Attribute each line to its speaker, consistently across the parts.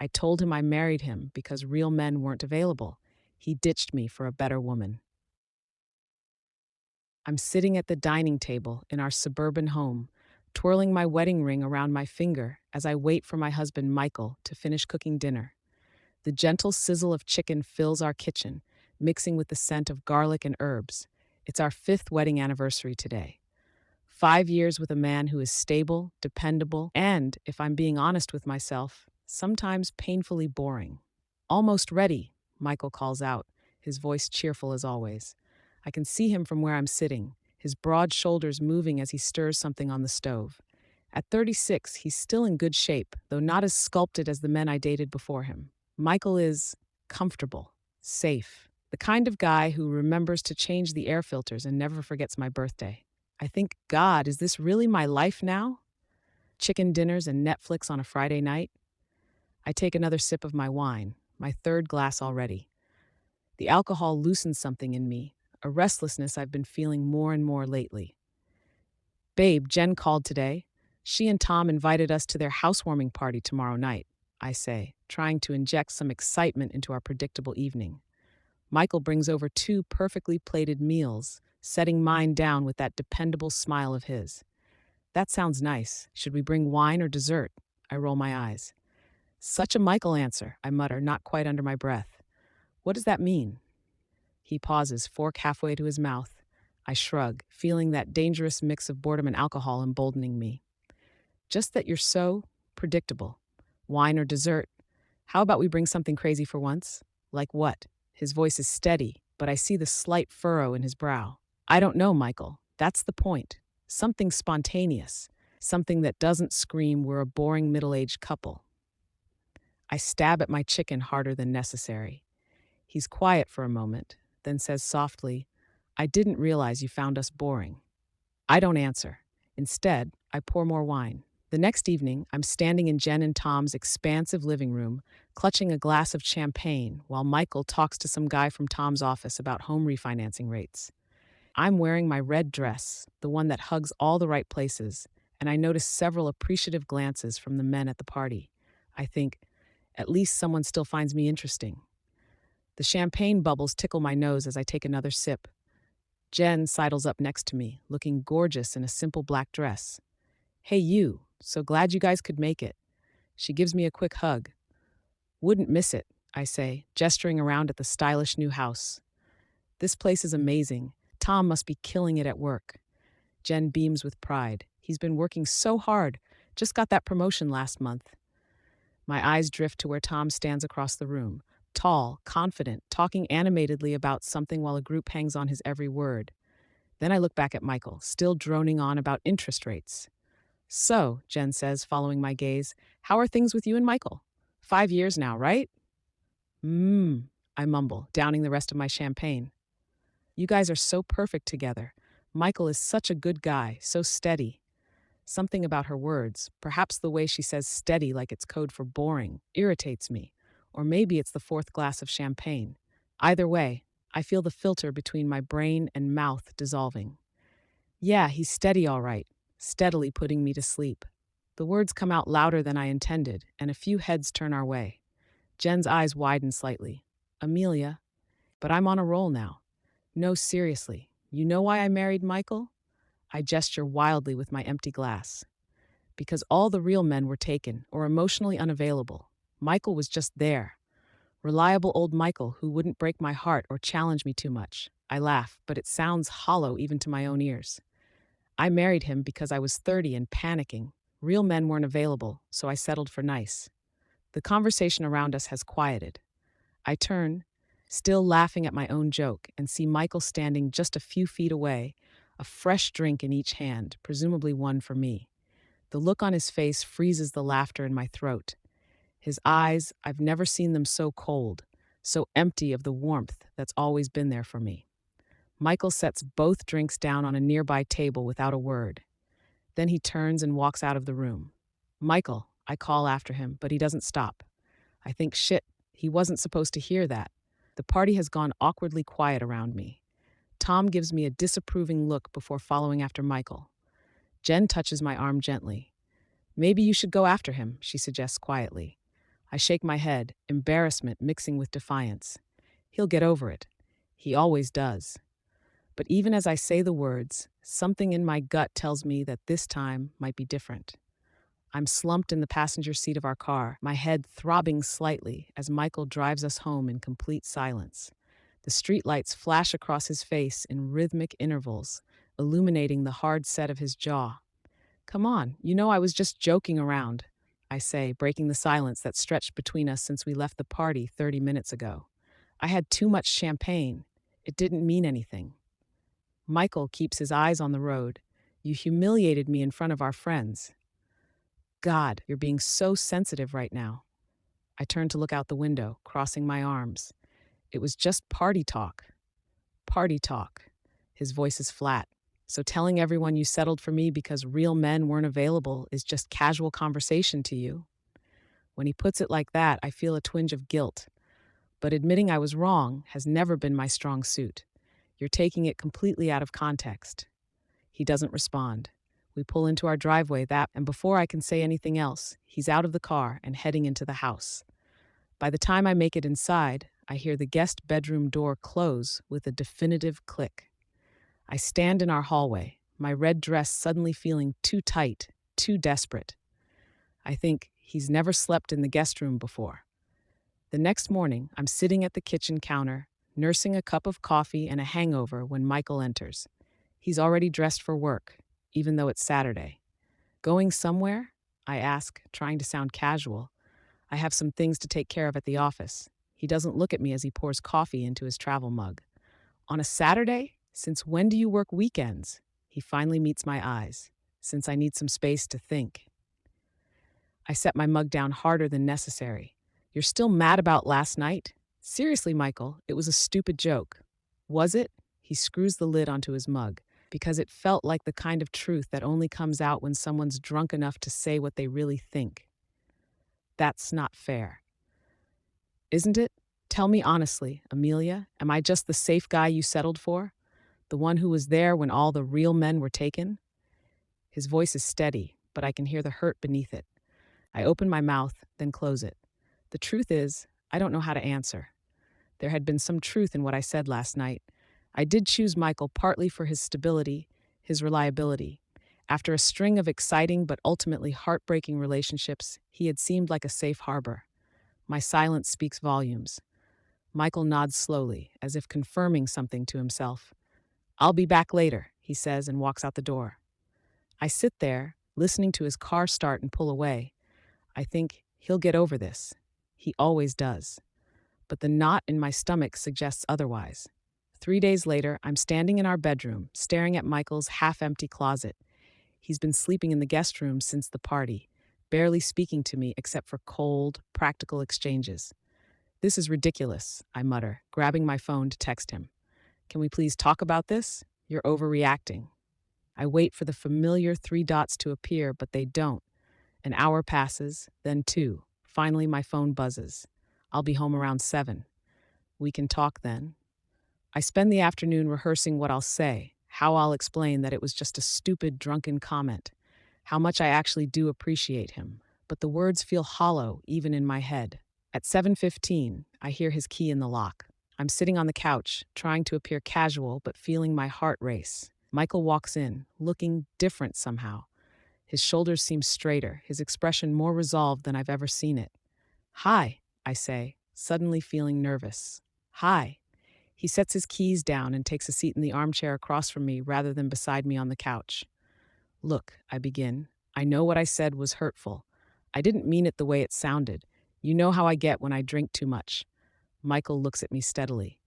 Speaker 1: I told him I married him because real men weren't available. He ditched me for a better woman. I'm sitting at the dining table in our suburban home, twirling my wedding ring around my finger as I wait for my husband Michael to finish cooking dinner. The gentle sizzle of chicken fills our kitchen, mixing with the scent of garlic and herbs. It's our fifth wedding anniversary today. 5 years with a man who is stable, dependable, and, if I'm being honest with myself, sometimes painfully boring. Almost ready, Michael calls out, his voice cheerful as always. I can see him from where I'm sitting, his broad shoulders moving as he stirs something on the stove. At 36, he's still in good shape, though not as sculpted as the men I dated before him. Michael is comfortable, safe, the kind of guy who remembers to change the air filters and never forgets my birthday. I think, God, is this really my life now? Chicken dinners and Netflix on a Friday night? I take another sip of my wine, my third glass already. The alcohol loosens something in me, a restlessness I've been feeling more and more lately. Babe, Jen called today. She and Tom invited us to their housewarming party tomorrow night, I say, trying to inject some excitement into our predictable evening. Michael brings over two perfectly plated meals, setting mine down with that dependable smile of his. That sounds nice. Should we bring wine or dessert? I roll my eyes. Such a Michael answer, I mutter, not quite under my breath. What does that mean? He pauses, fork halfway to his mouth. I shrug, feeling that dangerous mix of boredom and alcohol emboldening me. Just that you're so predictable. Wine or dessert? How about we bring something crazy for once? Like what? His voice is steady, but I see the slight furrow in his brow. I don't know, Michael. That's the point. Something spontaneous. Something that doesn't scream we're a boring middle-aged couple. I stab at my chicken harder than necessary. He's quiet for a moment, then says softly, I didn't realize you found us boring. I don't answer. Instead, I pour more wine. The next evening, I'm standing in Jen and Tom's expansive living room, clutching a glass of champagne while Michael talks to some guy from Tom's office about home refinancing rates. I'm wearing my red dress, the one that hugs all the right places, and I notice several appreciative glances from the men at the party. I think, at least someone still finds me interesting. The champagne bubbles tickle my nose as I take another sip. Jen sidles up next to me, looking gorgeous in a simple black dress. Hey you, so glad you guys could make it. She gives me a quick hug. Wouldn't miss it, I say, gesturing around at the stylish new house. This place is amazing. Tom must be killing it at work. Jen beams with pride. He's been working so hard. Just got that promotion last month. My eyes drift to where Tom stands across the room, tall, confident, talking animatedly about something while a group hangs on his every word. Then I look back at Michael, still droning on about interest rates. So, Jen says, following my gaze, how are things with you and Michael? 5 years now, right? I mumble, downing the rest of my champagne. You guys are so perfect together. Michael is such a good guy, so steady. Something about her words, perhaps the way she says steady like it's code for boring, irritates me. Or maybe it's the fourth glass of champagne. Either way, I feel the filter between my brain and mouth dissolving. Yeah, he's steady all right, steadily putting me to sleep. The words come out louder than I intended, and a few heads turn our way. Jen's eyes widen slightly. Amelia. But I'm on a roll now. No, seriously. You know why I married Michael? I gesture wildly with my empty glass. Because all the real men were taken or emotionally unavailable. Michael was just there. Reliable old Michael who wouldn't break my heart or challenge me too much. I laugh, but it sounds hollow even to my own ears. I married him because I was 30 and panicking. Real men weren't available, so I settled for nice. The conversation around us has quieted. I turn, still laughing at my own joke, and see Michael standing just a few feet away, a fresh drink in each hand, presumably one for me. The look on his face freezes the laughter in my throat. His eyes, I've never seen them so cold, so empty of the warmth that's always been there for me. Michael sets both drinks down on a nearby table without a word. Then he turns and walks out of the room. Michael, I call after him, but he doesn't stop. I think, shit, he wasn't supposed to hear that. The party has gone awkwardly quiet around me. Tom gives me a disapproving look before following after Michael. Jen touches my arm gently. Maybe you should go after him, she suggests quietly. I shake my head, embarrassment mixing with defiance. He'll get over it. He always does. But even as I say the words, something in my gut tells me that this time might be different. I'm slumped in the passenger seat of our car, my head throbbing slightly as Michael drives us home in complete silence. The streetlights flash across his face in rhythmic intervals, illuminating the hard set of his jaw. Come on, you know I was just joking around, I say, breaking the silence that stretched between us since we left the party 30 minutes ago. I had too much champagne. It didn't mean anything. Michael keeps his eyes on the road. You humiliated me in front of our friends. God, you're being so sensitive right now. I turn to look out the window, crossing my arms. It was just party talk. Party talk. His voice is flat. So telling everyone you settled for me because real men weren't available is just casual conversation to you? When he puts it like that, I feel a twinge of guilt. But admitting I was wrong has never been my strong suit. You're taking it completely out of context. He doesn't respond. We pull into our driveway and before I can say anything else, he's out of the car and heading into the house. By the time I make it inside, I hear the guest bedroom door close with a definitive click. I stand in our hallway, my red dress suddenly feeling too tight, too desperate. I think he's never slept in the guest room before. The next morning, I'm sitting at the kitchen counter, nursing a cup of coffee and a hangover when Michael enters. He's already dressed for work, even though it's Saturday. Going somewhere? I ask, trying to sound casual. I have some things to take care of at the office. He doesn't look at me as he pours coffee into his travel mug. On a Saturday? Since when do you work weekends? He finally meets my eyes, since I need some space to think. I set my mug down harder than necessary. You're still mad about last night? Seriously, Michael, it was a stupid joke. Was it? He screws the lid onto his mug, because it felt like the kind of truth that only comes out when someone's drunk enough to say what they really think. That's not fair. Isn't it? Tell me honestly, Amelia, am I just the safe guy you settled for? The one who was there when all the real men were taken? His voice is steady, but I can hear the hurt beneath it. I open my mouth, then close it. The truth is, I don't know how to answer. There had been some truth in what I said last night. I did choose Michael partly for his stability, his reliability. After a string of exciting but ultimately heartbreaking relationships, he had seemed like a safe harbor. My silence speaks volumes. Michael nods slowly, as if confirming something to himself. I'll be back later, he says and walks out the door. I sit there, listening to his car start and pull away. I think he'll get over this. He always does. But the knot in my stomach suggests otherwise. 3 days later, I'm standing in our bedroom, staring at Michael's half-empty closet. He's been sleeping in the guest room since the party, barely speaking to me except for cold, practical exchanges. This is ridiculous, I mutter, grabbing my phone to text him. Can we please talk about this? You're overreacting. I wait for the familiar 3 dots to appear, but they don't. An hour passes, then 2. Finally, my phone buzzes. I'll be home around 7. We can talk then. I spend the afternoon rehearsing what I'll say, how I'll explain that it was just a stupid, drunken comment, how much I actually do appreciate him. But the words feel hollow, even in my head. At 7:15, I hear his key in the lock. I'm sitting on the couch, trying to appear casual but feeling my heart race. Michael walks in, looking different somehow. His shoulders seem straighter, his expression more resolved than I've ever seen it. Hi, I say, suddenly feeling nervous. Hi. He sets his keys down and takes a seat in the armchair across from me rather than beside me on the couch. Look, I begin. I know what I said was hurtful. I didn't mean it the way it sounded. You know how I get when I drink too much. Michael looks at me steadily.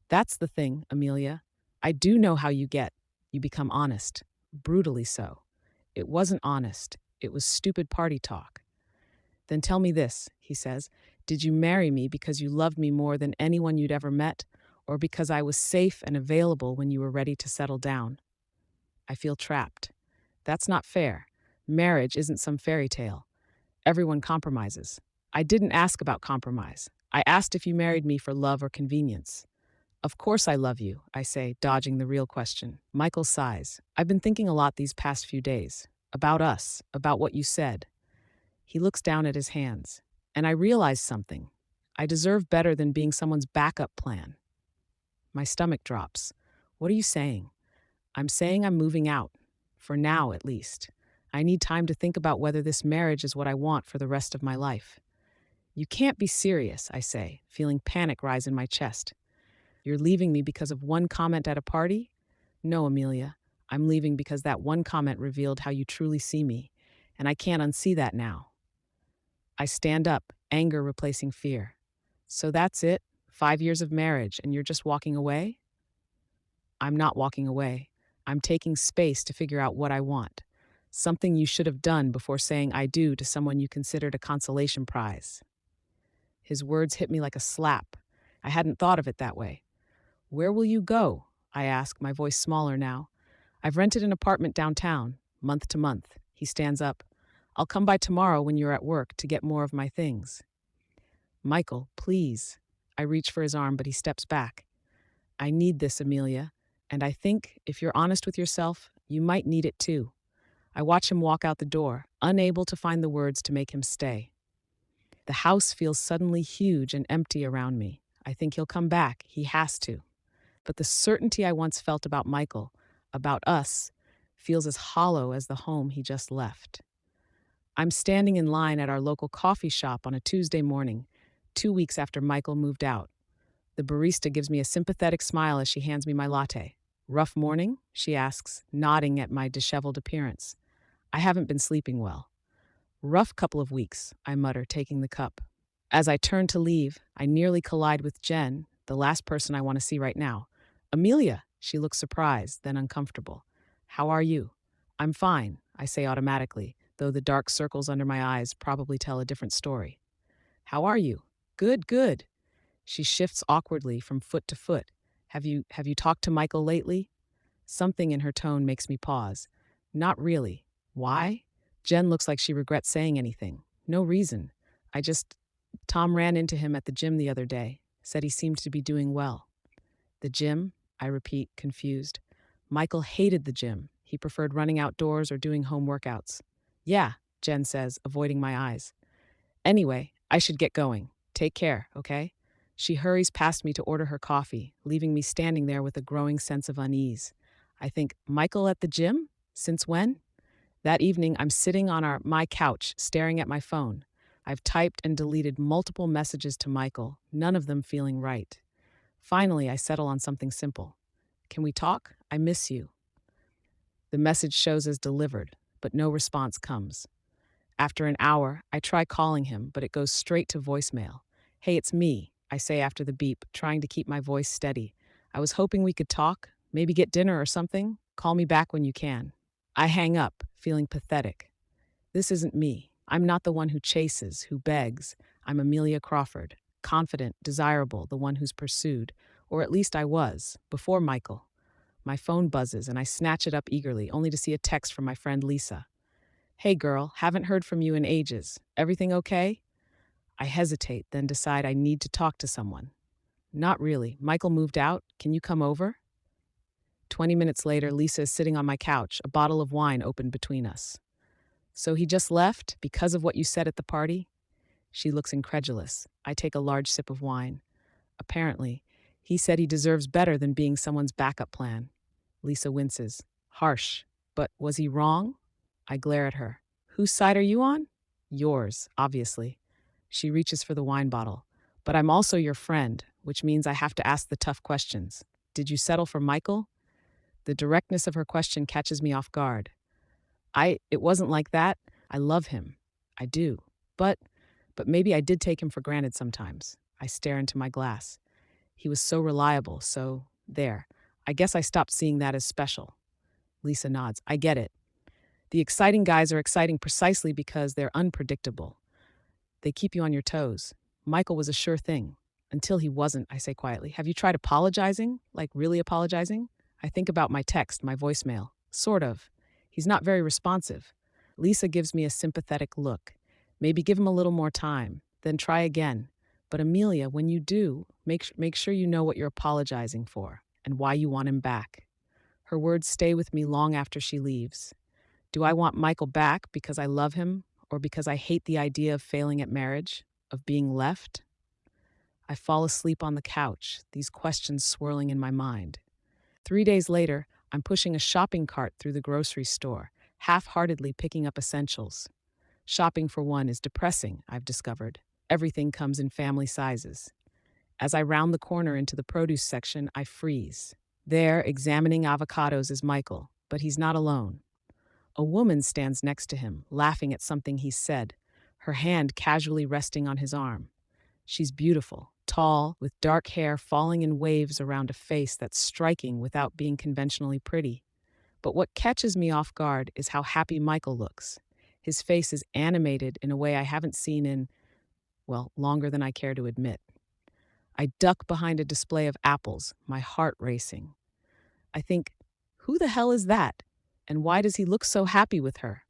Speaker 1: That's the thing, Amelia. I do know how you get. You become honest. Brutally so. It wasn't honest. It was stupid party talk. Then tell me this, he says. Did you marry me because you loved me more than anyone you'd ever met, or because I was safe and available when you were ready to settle down? I feel trapped. That's not fair. Marriage isn't some fairy tale. Everyone compromises. I didn't ask about compromise. I asked if you married me for love or convenience. Of course I love you, I say, dodging the real question. Michael sighs. I've been thinking a lot these past few days. About us, about what you said. He looks down at his hands. And I realized something. I deserve better than being someone's backup plan. My stomach drops. What are you saying? I'm saying I'm moving out. For now, at least. I need time to think about whether this marriage is what I want for the rest of my life. You can't be serious, I say, feeling panic rise in my chest. You're leaving me because of one comment at a party? No, Amelia. I'm leaving because that one comment revealed how you truly see me, and I can't unsee that now. I stand up, anger replacing fear. So that's it? 5 years of marriage, and you're just walking away? I'm not walking away. I'm taking space to figure out what I want. Something you should have done before saying I do to someone you considered a consolation prize. His words hit me like a slap. I hadn't thought of it that way. Where will you go? I ask, my voice smaller now. I've rented an apartment downtown, month to month. He stands up. I'll come by tomorrow when you're at work to get more of my things. Michael, please. I reach for his arm, but he steps back. I need this, Amelia. And I think, if you're honest with yourself, you might need it too. I watch him walk out the door, unable to find the words to make him stay. The house feels suddenly huge and empty around me. I think he'll come back. He has to. But the certainty I once felt about Michael, about us, feels as hollow as the home he just left. I'm standing in line at our local coffee shop on a Tuesday morning, 2 weeks after Michael moved out. The barista gives me a sympathetic smile as she hands me my latte. Rough morning? She asks, nodding at my disheveled appearance. I haven't been sleeping well. Rough couple of weeks, I mutter, taking the cup. As I turn to leave, I nearly collide with Jen, the last person I want to see right now. Amelia, she looks surprised, then uncomfortable. How are you? I'm fine, I say automatically, though the dark circles under my eyes probably tell a different story. How are you? Good, good. She shifts awkwardly from foot to foot. Have you talked to Michael lately? Something in her tone makes me pause. Not really. Why? Jen looks like she regrets saying anything. No reason. Tom ran into him at the gym the other day. Said he seemed to be doing well. The gym? I repeat, confused. Michael hated the gym. He preferred running outdoors or doing home workouts. Yeah, Jen says, avoiding my eyes. Anyway, I should get going. Take care, okay? She hurries past me to order her coffee, leaving me standing there with a growing sense of unease. I think, Michael at the gym? Since when? That evening, I'm sitting on my couch, staring at my phone. I've typed and deleted multiple messages to Michael, none of them feeling right. Finally, I settle on something simple. Can we talk? I miss you. The message shows as delivered, but no response comes. After an hour, I try calling him, but it goes straight to voicemail. Hey, it's me, I say after the beep, trying to keep my voice steady. I was hoping we could talk, maybe get dinner or something. Call me back when you can. I hang up, feeling pathetic. This isn't me. I'm not the one who chases, who begs. I'm Amelia Crawford, confident, desirable, the one who's pursued. Or at least I was, before Michael. My phone buzzes and I snatch it up eagerly, only to see a text from my friend Lisa. Hey girl, haven't heard from you in ages. Everything okay? I hesitate, then decide I need to talk to someone. Not really. Michael moved out. Can you come over? 20 minutes later, Lisa is sitting on my couch, a bottle of wine open between us. So he just left because of what you said at the party? She looks incredulous. I take a large sip of wine. Apparently, he said he deserves better than being someone's backup plan. Lisa winces. Harsh. But was he wrong? I glare at her. Whose side are you on? Yours, obviously. She reaches for the wine bottle. But I'm also your friend, which means I have to ask the tough questions. Did you settle for Michael? The directness of her question catches me off guard. It wasn't like that. I love him. I do. But maybe I did take him for granted sometimes. I stare into my glass. He was so reliable, so there. I guess I stopped seeing that as special. Lisa nods. I get it. The exciting guys are exciting precisely because they're unpredictable. They keep you on your toes. Michael was a sure thing. Until he wasn't, I say quietly. Have you tried apologizing? Like really apologizing? I think about my text, my voicemail. Sort of. He's not very responsive. Lisa gives me a sympathetic look. Maybe give him a little more time, then try again. But Amelia, when you do, make sure you know what you're apologizing for and why you want him back. Her words stay with me long after she leaves. Do I want Michael back because I love him or because I hate the idea of failing at marriage? Of being left? I fall asleep on the couch, these questions swirling in my mind. 3 days later, I'm pushing a shopping cart through the grocery store, half heartedly picking up essentials. Shopping for one is depressing, I've discovered. Everything comes in family sizes. As I round the corner into the produce section, I freeze. There, examining avocados, is Michael, but he's not alone. A woman stands next to him, laughing at something he said, her hand casually resting on his arm. She's beautiful, tall, with dark hair falling in waves around a face that's striking without being conventionally pretty. But what catches me off guard is how happy Michael looks. His face is animated in a way I haven't seen in, well, longer than I care to admit. I duck behind a display of apples, my heart racing. I think, who the hell is that? And why does he look so happy with her?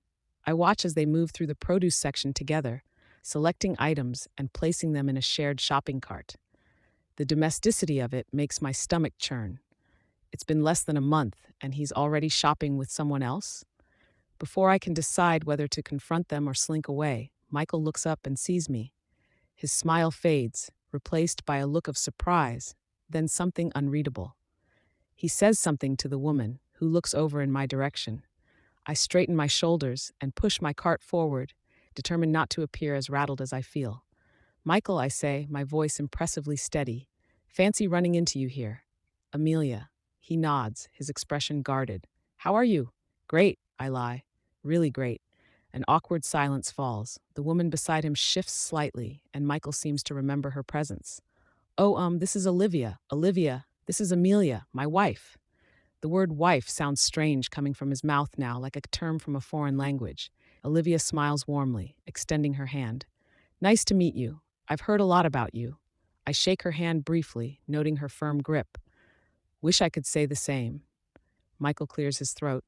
Speaker 1: I watch as they move through the produce section together, selecting items and placing them in a shared shopping cart. The domesticity of it makes my stomach churn. It's been less than a month, and he's already shopping with someone else? Before I can decide whether to confront them or slink away, Michael looks up and sees me. His smile fades, replaced by a look of surprise, then something unreadable. He says something to the woman, who looks over in my direction. I straighten my shoulders and push my cart forward, determined not to appear as rattled as I feel. "Michael," I say, my voice impressively steady. "Fancy running into you here." "Amelia." He nods, his expression guarded. "How are you?" "Great," I lie. "Really great." An awkward silence falls. The woman beside him shifts slightly, and Michael seems to remember her presence. "Oh, this is Olivia. Olivia, this is Amelia, my wife." The word wife sounds strange coming from his mouth now, like a term from a foreign language. Olivia smiles warmly, extending her hand. "Nice to meet you. I've heard a lot about you." I shake her hand briefly, noting her firm grip. Wish I could say the same. Michael clears his throat.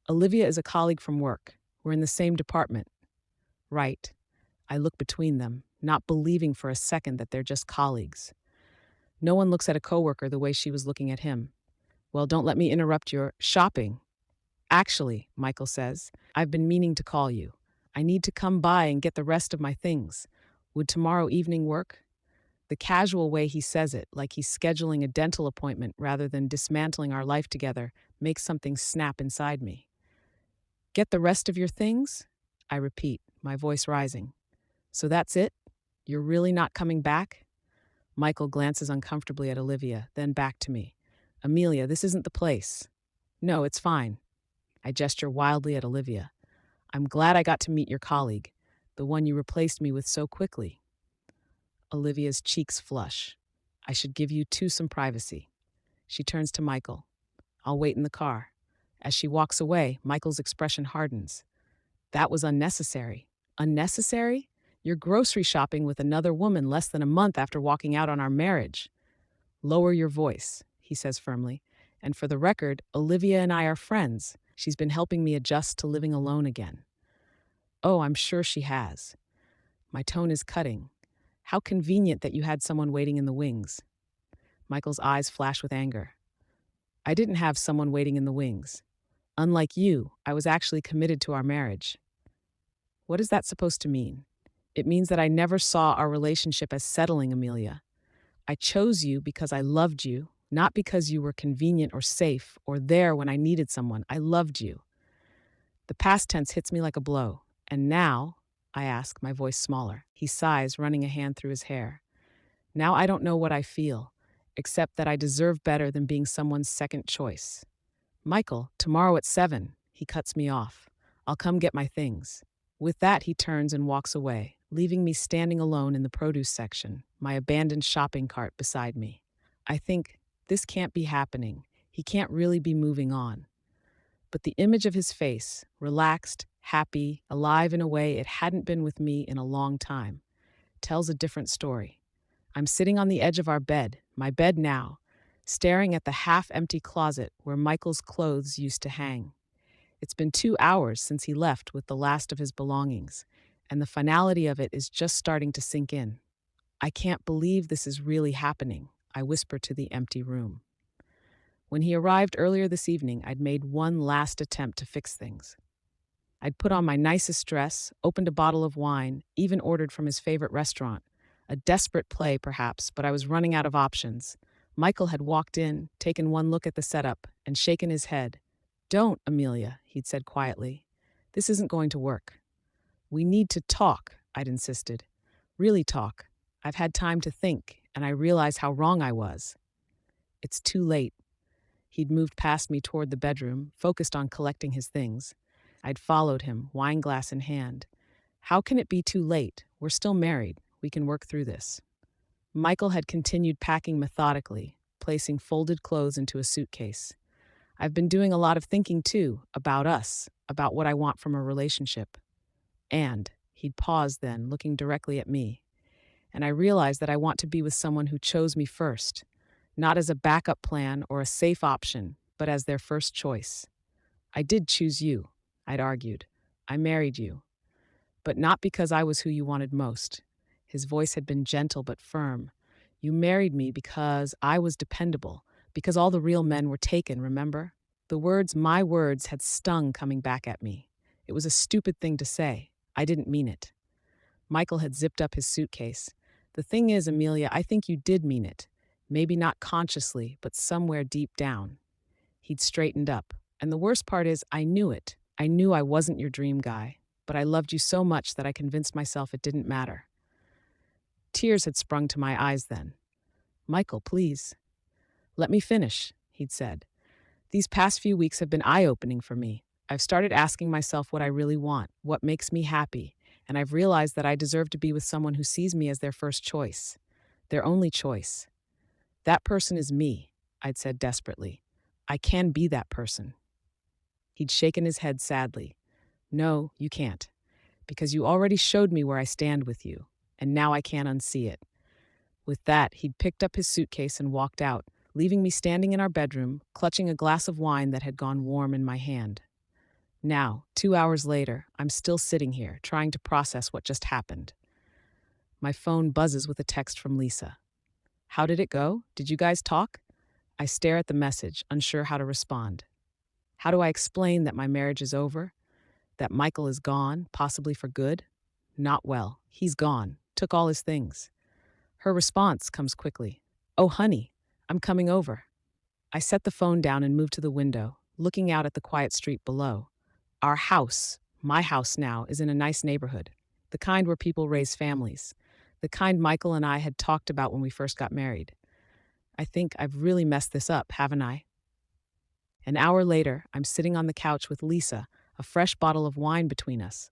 Speaker 1: "Olivia is a colleague from work. We're in the same department." "Right." I look between them, not believing for a second that they're just colleagues. No one looks at a coworker the way she was looking at him. "Well, don't let me interrupt your shopping." "Actually," Michael says, "I've been meaning to call you. I need to come by and get the rest of my things. Would tomorrow evening work?" The casual way he says it, like he's scheduling a dental appointment rather than dismantling our life together, makes something snap inside me. "Get the rest of your things?" I repeat, my voice rising. "So that's it? You're really not coming back?" Michael glances uncomfortably at Olivia, then back to me. "Amelia, this isn't the place." "No, it's fine." I gesture wildly at Olivia. "I'm glad I got to meet your colleague, the one you replaced me with so quickly." Olivia's cheeks flush. "I should give you two some privacy." She turns to Michael. "I'll wait in the car." As she walks away, Michael's expression hardens. "That was unnecessary." "Unnecessary? You're grocery shopping with another woman less than a month after walking out on our marriage." "Lower your voice," he says firmly. "And for the record, Olivia and I are friends. She's been helping me adjust to living alone again." "Oh, I'm sure she has." My tone is cutting. "How convenient that you had someone waiting in the wings." Michael's eyes flash with anger. "I didn't have someone waiting in the wings. Unlike you, I was actually committed to our marriage." "What is that supposed to mean?" "It means that I never saw our relationship as settling, Amelia. I chose you because I loved you, not because you were convenient or safe or there when I needed someone. I loved you." The past tense hits me like a blow. "And now?" I ask, my voice smaller. He sighs, running a hand through his hair. "Now I don't know what I feel, except that I deserve better than being someone's second choice." "Michael, tomorrow at 7, he cuts me off. "I'll come get my things." With that, he turns and walks away, leaving me standing alone in the produce section, my abandoned shopping cart beside me. I think, this can't be happening. He can't really be moving on. But the image of his face, relaxed, happy, alive in a way it hadn't been with me in a long time, tells a different story. I'm sitting on the edge of our bed, my bed now, staring at the half-empty closet where Michael's clothes used to hang. It's been 2 hours since he left with the last of his belongings, and the finality of it is just starting to sink in. "I can't believe this is really happening," I whisper to the empty room. When he arrived earlier this evening, I'd made one last attempt to fix things. I'd put on my nicest dress, opened a bottle of wine, even ordered from his favorite restaurant. A desperate play, perhaps, but I was running out of options. Michael had walked in, taken one look at the setup, and shaken his head. "Don't, Amelia," he'd said quietly. "This isn't going to work." "We need to talk," I'd insisted. "Really talk. I've had time to think, and I realize how wrong I was." "It's too late." He'd moved past me toward the bedroom, focused on collecting his things. I'd followed him, wineglass in hand. "How can it be too late? We're still married. We can work through this." Michael had continued packing methodically, placing folded clothes into a suitcase. "I've been doing a lot of thinking, too, about us, about what I want from a relationship." And he'd pause then, looking directly at me. "And I realize that I want to be with someone who chose me first, not as a backup plan or a safe option, but as their first choice. I did choose you," I'd argued. "I married you. But not because I was who you wanted most." His voice had been gentle but firm. "You married me because I was dependable, because all the real men were taken, remember?" The words, my words, had stung coming back at me. It was a stupid thing to say. I didn't mean it. Michael had zipped up his suitcase. "The thing is, Amelia, I think you did mean it. Maybe not consciously, but somewhere deep down." He'd straightened up. "And the worst part is, I knew it. I knew I wasn't your dream guy. But I loved you so much that I convinced myself it didn't matter." Tears had sprung to my eyes then. "Michael, please." "Let me finish," he'd said. "These past few weeks have been eye-opening for me. I've started asking myself what I really want, what makes me happy, and I've realized that I deserve to be with someone who sees me as their first choice, their only choice. That person is me," I'd said desperately. "I can be that person." He'd shaken his head sadly. "No, you can't, because you already showed me where I stand with you, and now I can't unsee it." With that, he'd picked up his suitcase and walked out, leaving me standing in our bedroom, clutching a glass of wine that had gone warm in my hand. Now, 2 hours later, I'm still sitting here, trying to process what just happened. My phone buzzes with a text from Lisa. "How did it go? Did you guys talk?" I stare at the message, unsure how to respond. How do I explain that my marriage is over? That Michael is gone, possibly for good? Not well. He's gone. Took all his things. Her response comes quickly. "Oh, honey, I'm coming over." I set the phone down and moved to the window, looking out at the quiet street below. Our house, my house now, is in a nice neighborhood. The kind where people raise families. The kind Michael and I had talked about when we first got married. I think I've really messed this up, haven't I? An hour later, I'm sitting on the couch with Lisa, a fresh bottle of wine between us.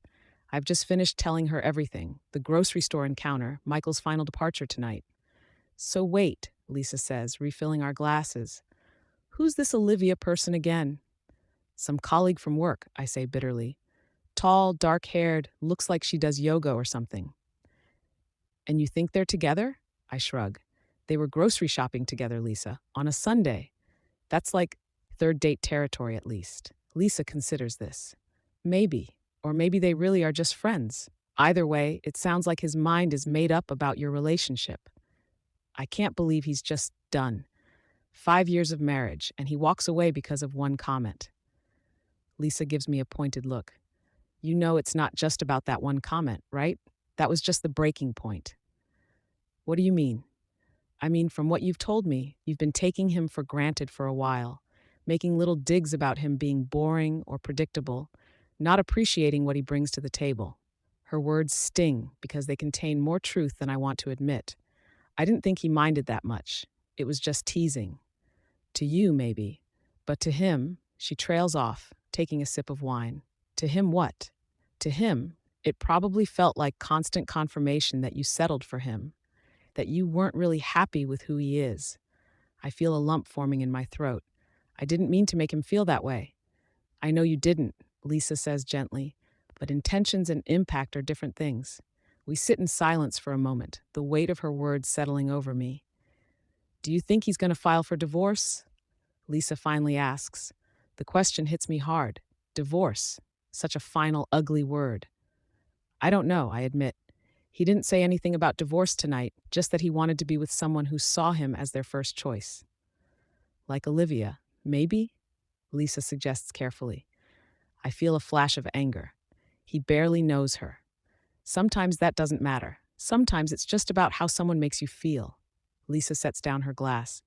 Speaker 1: I've just finished telling her everything, the grocery store encounter, Michael's final departure tonight. "So wait," Lisa says, refilling our glasses. "Who's this Olivia person again?" "Some colleague from work," I say bitterly. "Tall, dark-haired, looks like she does yoga or something." "And you think they're together?" I shrug. "They were grocery shopping together, Lisa, on a Sunday. That's like third date territory at least." Lisa considers this. "Maybe. Or maybe they really are just friends. Either way, it sounds like his mind is made up about your relationship. I can't believe he's just done. 5 years of marriage, and he walks away because of one comment." Lisa gives me a pointed look. "You know it's not just about that one comment, right? That was just the breaking point." "What do you mean?" "I mean, from what you've told me, you've been taking him for granted for a while, making little digs about him being boring or predictable, not appreciating what he brings to the table." Her words sting because they contain more truth than I want to admit. I didn't think he minded that much. It was just teasing. To you, maybe. But to him, she trails off, taking a sip of wine. To him what? To him, it probably felt like constant confirmation that you settled for him, that you weren't really happy with who he is. I feel a lump forming in my throat. I didn't mean to make him feel that way. "I know you didn't," Lisa says gently, "but intentions and impact are different things." We sit in silence for a moment, the weight of her words settling over me. "Do you think he's going to file for divorce?" Lisa finally asks. The question hits me hard. Divorce. Such a final, ugly word. "I don't know," I admit. "He didn't say anything about divorce tonight, just that he wanted to be with someone who saw him as their first choice." "Like Olivia, maybe?" Lisa suggests carefully. I feel a flash of anger. He barely knows her. Sometimes that doesn't matter. Sometimes it's just about how someone makes you feel. Lisa sets down her glass.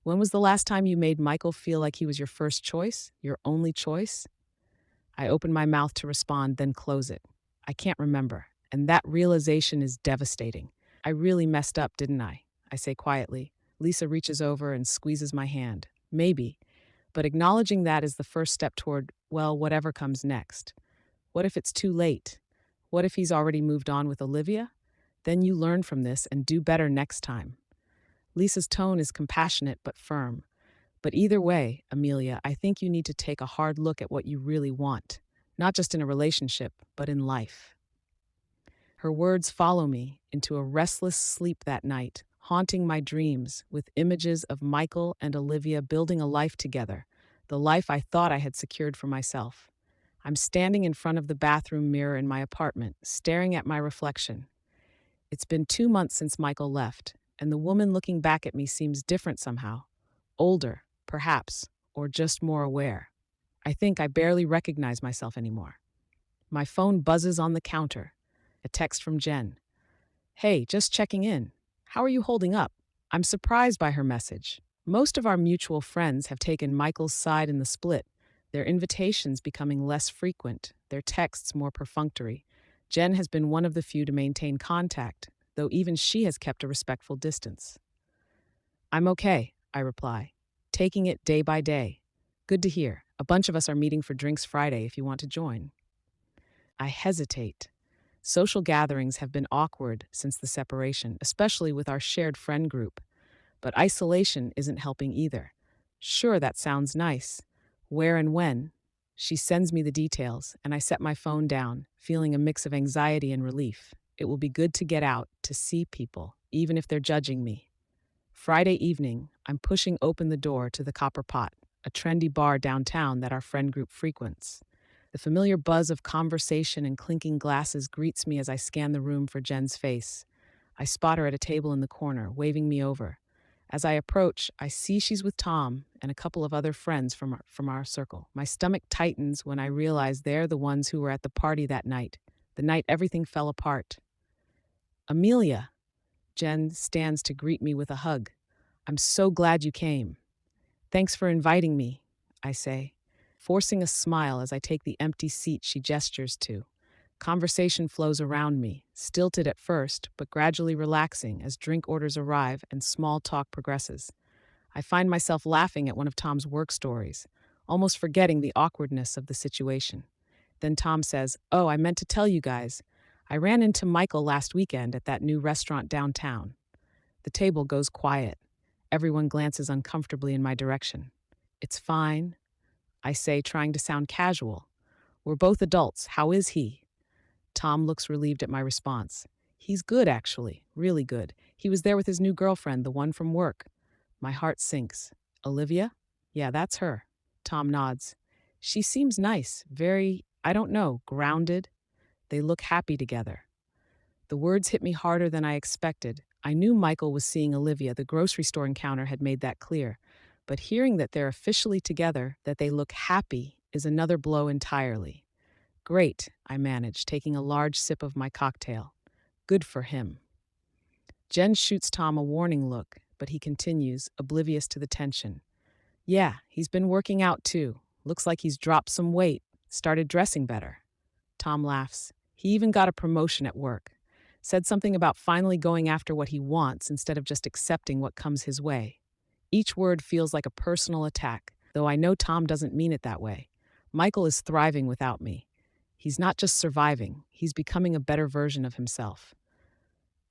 Speaker 1: When was the last time you made Michael feel like he was your first choice, your only choice? I open my mouth to respond, then close it. I can't remember, and that realization is devastating. I really messed up, didn't I? I say quietly. Lisa reaches over and squeezes my hand. Maybe, but acknowledging that is the first step toward, well, whatever comes next. What if it's too late? What if he's already moved on with Olivia? Then you learn from this and do better next time. Lisa's tone is compassionate but firm. But either way, Amelia, I think you need to take a hard look at what you really want, not just in a relationship, but in life. Her words follow me into a restless sleep that night, haunting my dreams with images of Michael and Olivia building a life together, the life I thought I had secured for myself. I'm standing in front of the bathroom mirror in my apartment, staring at my reflection. It's been 2 months since Michael left, and the woman looking back at me seems different somehow. Older, perhaps, or just more aware. I think I barely recognize myself anymore. My phone buzzes on the counter. A text from Jen. Hey, just checking in. How are you holding up? I'm surprised by her message. Most of our mutual friends have taken Michael's side in the split, their invitations becoming less frequent, their texts more perfunctory. Jen has been one of the few to maintain contact, though even she has kept a respectful distance. I'm okay, I reply, taking it day by day. Good to hear. A bunch of us are meeting for drinks Friday if you want to join. I hesitate. Social gatherings have been awkward since the separation, especially with our shared friend group. But isolation isn't helping either. Sure, that sounds nice. Where and when? She sends me the details, and I set my phone down, feeling a mix of anxiety and relief. It will be good to get out, to see people, even if they're judging me. Friday evening, I'm pushing open the door to the Copper Pot, a trendy bar downtown that our friend group frequents. The familiar buzz of conversation and clinking glasses greets me as I scan the room for Jen's face. I spot her at a table in the corner, waving me over. As I approach, I see she's with Tom and a couple of other friends from our circle. My stomach tightens when I realize they're the ones who were at the party that night, the night everything fell apart. Amelia, Jen stands to greet me with a hug. I'm so glad you came. Thanks for inviting me, I say, forcing a smile as I take the empty seat she gestures to. Conversation flows around me, stilted at first, but gradually relaxing as drink orders arrive and small talk progresses. I find myself laughing at one of Tom's work stories, almost forgetting the awkwardness of the situation. Then Tom says, "Oh, I meant to tell you guys. I ran into Michael last weekend at that new restaurant downtown." The table goes quiet. Everyone glances uncomfortably in my direction. "It's fine," I say, trying to sound casual. "We're both adults. How is he?" Tom looks relieved at my response. "He's good, actually. Really good. He was there with his new girlfriend, the one from work." My heart sinks. "Olivia?" "Yeah, that's her." Tom nods. "She seems nice. Very, I don't know, grounded." They look happy together. The words hit me harder than I expected. I knew Michael was seeing Olivia. The grocery store encounter had made that clear. But hearing that they're officially together, that they look happy, is another blow entirely. "Great," I manage, taking a large sip of my cocktail. "Good for him." Jen shoots Tom a warning look, but he continues, oblivious to the tension. "Yeah, he's been working out too. Looks like he's dropped some weight, started dressing better." Tom laughs. "He even got a promotion at work. Said something about finally going after what he wants instead of just accepting what comes his way." Each word feels like a personal attack, though I know Tom doesn't mean it that way. Michael is thriving without me. He's not just surviving, he's becoming a better version of himself.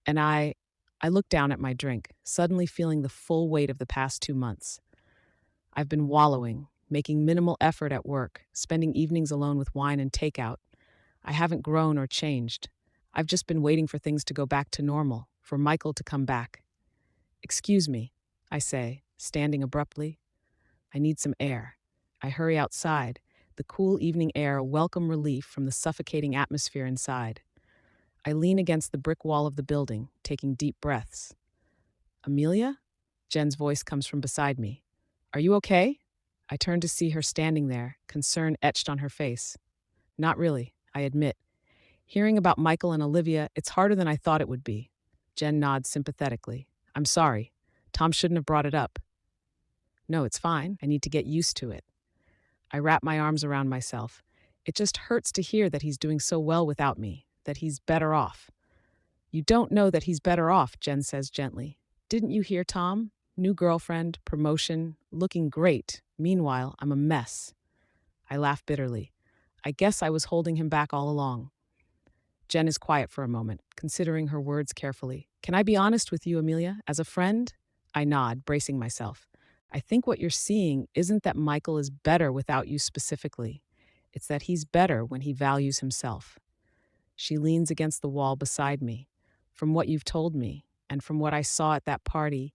Speaker 1: And I look down at my drink, suddenly feeling the full weight of the past 2 months. I've been wallowing, making minimal effort at work, spending evenings alone with wine and takeout. I haven't grown or changed. I've just been waiting for things to go back to normal, for Michael to come back. "Excuse me," I say, standing abruptly. "I need some air." I hurry outside, the cool evening air a welcome relief from the suffocating atmosphere inside. I lean against the brick wall of the building, taking deep breaths. "Amelia?" Jen's voice comes from beside me. "Are you okay?" I turn to see her standing there, concern etched on her face. "Not really," I admit. Hearing about Michael and Olivia, it's harder than I thought it would be. Jen nods sympathetically. I'm sorry. Tom shouldn't have brought it up. No, it's fine. I need to get used to it. I wrap my arms around myself. It just hurts to hear that he's doing so well without me, that he's better off. You don't know that he's better off, Jen says gently. Didn't you hear Tom? New girlfriend, promotion, looking great. Meanwhile, I'm a mess. I laugh bitterly. I guess I was holding him back all along. Jen is quiet for a moment, considering her words carefully. Can I be honest with you, Amelia? As a friend? I nod, bracing myself. I think what you're seeing isn't that Michael is better without you specifically. It's that he's better when he values himself. She leans against the wall beside me. From what you've told me, and from what I saw at that party,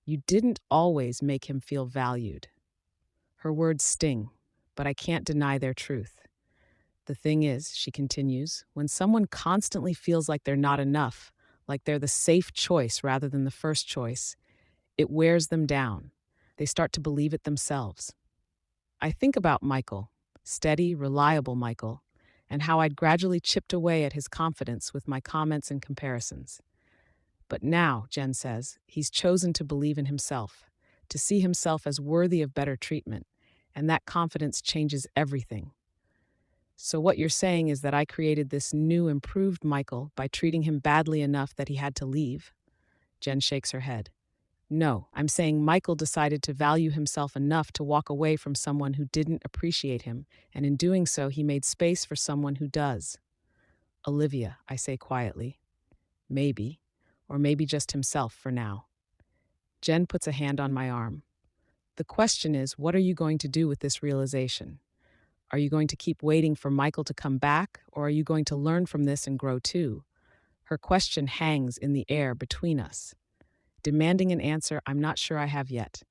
Speaker 1: you didn't always make him feel valued. Her words sting, but I can't deny their truth. The thing is, she continues, when someone constantly feels like they're not enough, like they're the safe choice rather than the first choice, it wears them down. They start to believe it themselves. I think about Michael, steady, reliable Michael, and how I'd gradually chipped away at his confidence with my comments and comparisons. But now, Jen says, he's chosen to believe in himself, to see himself as worthy of better treatment, and that confidence changes everything. So what you're saying is that I created this new, improved Michael by treating him badly enough that he had to leave? Jen shakes her head. No, I'm saying Michael decided to value himself enough to walk away from someone who didn't appreciate him, and in doing so, he made space for someone who does. Olivia, I say quietly. Maybe, or maybe just himself for now. Jen puts a hand on my arm. The question is, what are you going to do with this realization? Are you going to keep waiting for Michael to come back, or are you going to learn from this and grow too? Her question hangs in the air between us, demanding an answer I'm not sure I have yet.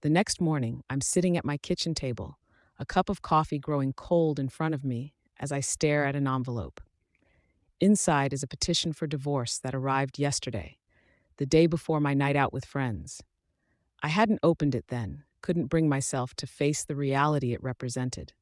Speaker 1: The next morning, I'm sitting at my kitchen table, a cup of coffee growing cold in front of me as I stare at an envelope. Inside is a petition for divorce that arrived yesterday, the day before my night out with friends. I hadn't opened it then, couldn't bring myself to face the reality it represented.